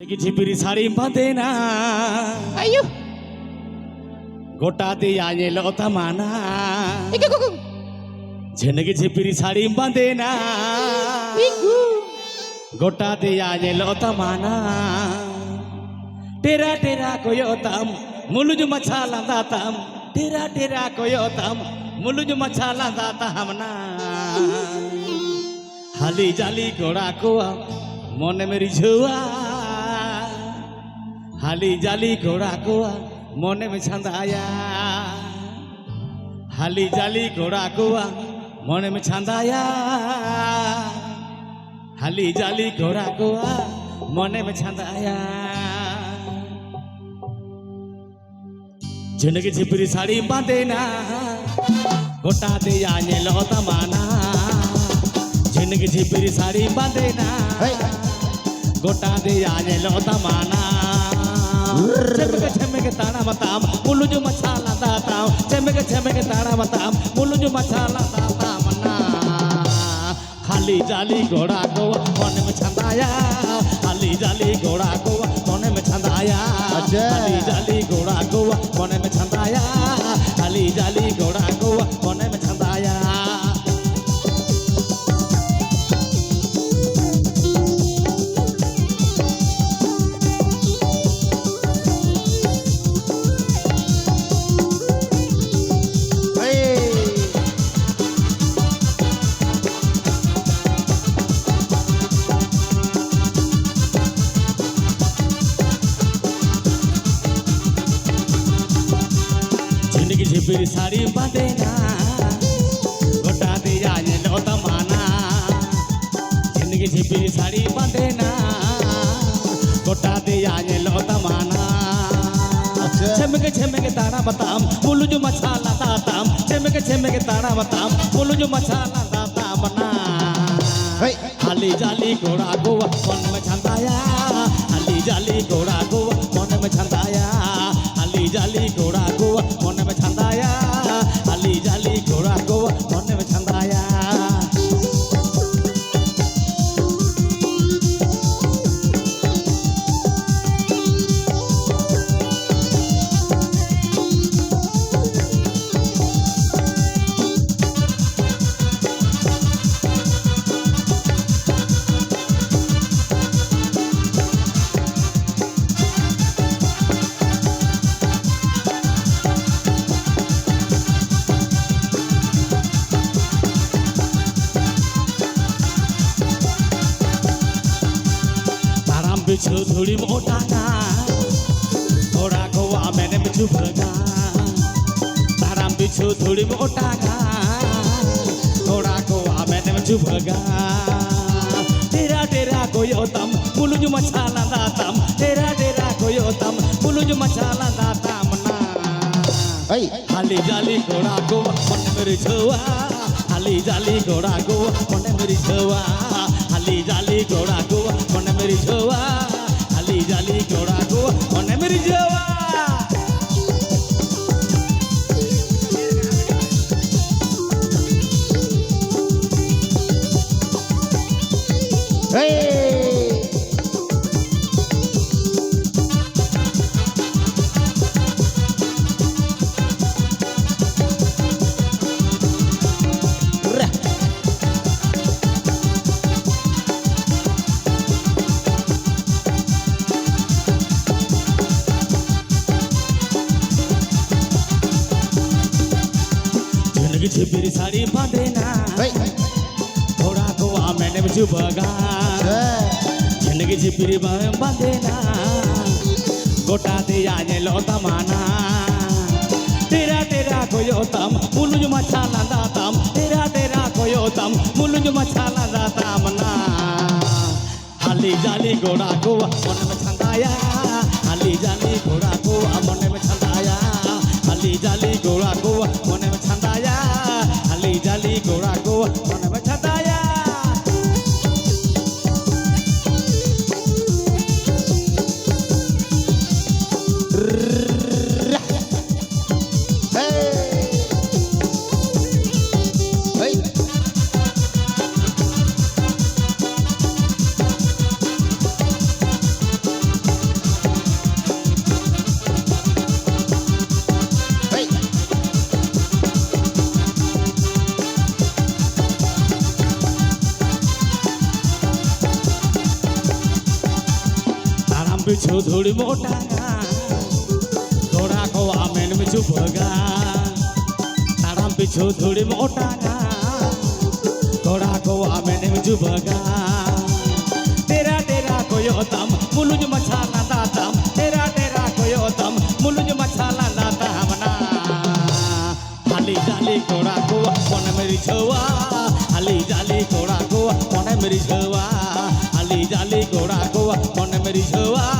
झिपिरी sari बांधेना Ayo. गोटा दे आये लो तमाना झिनगी झिपिरी साड़ी बांधेना गोटा दे आये लो तमाना टेरा टेरा कोयो तम मुलुज मछाला दातम टेरा टेरा कोयो तम मुलुज मछाला दाता हमना हाली जाली घोड़ा को मन मेरी झुआ हाली जाली घोड़ा को मन में छंदाया हाली जाली घोड़ा को मन में छंदाया हाली जाली घोड़ा को मन में छंदाया जिनकी झिपरी साड़ी बांधेना गोटा दे आने लो तमाना जिनकी झिपरी साड़ी बांधेना गोटा दे आने लो तमाना चमके ताना बताम मुलुज मछाला दाताम चमके ताना बताम मुलुज मछाला दाताम ना हाली जाली घोड़ा को मन में छंदाया हाली जाली घोड़ा को मन में छंदाया हाली जाली घोड़ा को मन में छंदाया हाली जाली घोड़ा को मन में छंदाया झिपरी साड़ी बांधेना गोटा दे आने लो तमाना जिंदगी झिपरी साड़ी बांधेना गोटा दे आने लो तमाना चमके तारा बताम मुलुज मछाला दाताम चमके तारा बताम मुलुज मछाला दाताम ना हाली जाली घोड़ा को मन में छंदाया हाली जाली घोड़ा को मन में छंदाया हाली जाली घोड़ा को मन में छंदाया हाली जाली घोड़ा को मन में छंदाया बिछु धूड़ी मोटाना घोड़ा को मैंने बिछु भगा ताराम बिछु धूड़ी मोटाना घोड़ा को मैंने बिछु भगा तेरा तेरा कोयो तम मुलुज मछाला दातम तेरा तेरा कोयो तम मुलुज मछाला दातम ना हाली जाली घोड़ा को मन मेरी छुआ हाली जाली घोड़ा को मन मेरी छुआ हाली जाली घोड़ा को मन मेरी छुआ हाली जाली घोड़ा को मन मेरी छुआ झिपरी साड़ी बांधेना घोड़ा को मैंने बिछु भगा जिंदगी झिपरी बांधेना गोटा दे आने लो तमाना तेरा तेरा कोयो तम मुलुज मछाला दातम तेरा तेरा कोयो तम मुलुज मछाला दातम ना हाली जाली घोड़ा को मन में छंदाया हाली जाली घोड़ा को मन में छंदाया हाली जाली घोड़ा को मन में छंदाया हाली जाली घोड़ा को मन में छंदाया बिछो धूड़ी मोटा घोड़ा को आमेन में चुभगा ताराम बिछो धूड़ी मोटा घोड़ा को आमेन में चुभगा तेरा तेरा कोयो तम मुलुज मछाला दातम तेरा तेरा कोयो तम मुलुज मछाला दातम ना हाली जाली घोड़ा को मन मेरी छवा हाली जाली घोड़ा को मन मेरी छवा हाली जाली घोड़ा को मन मेरी छवा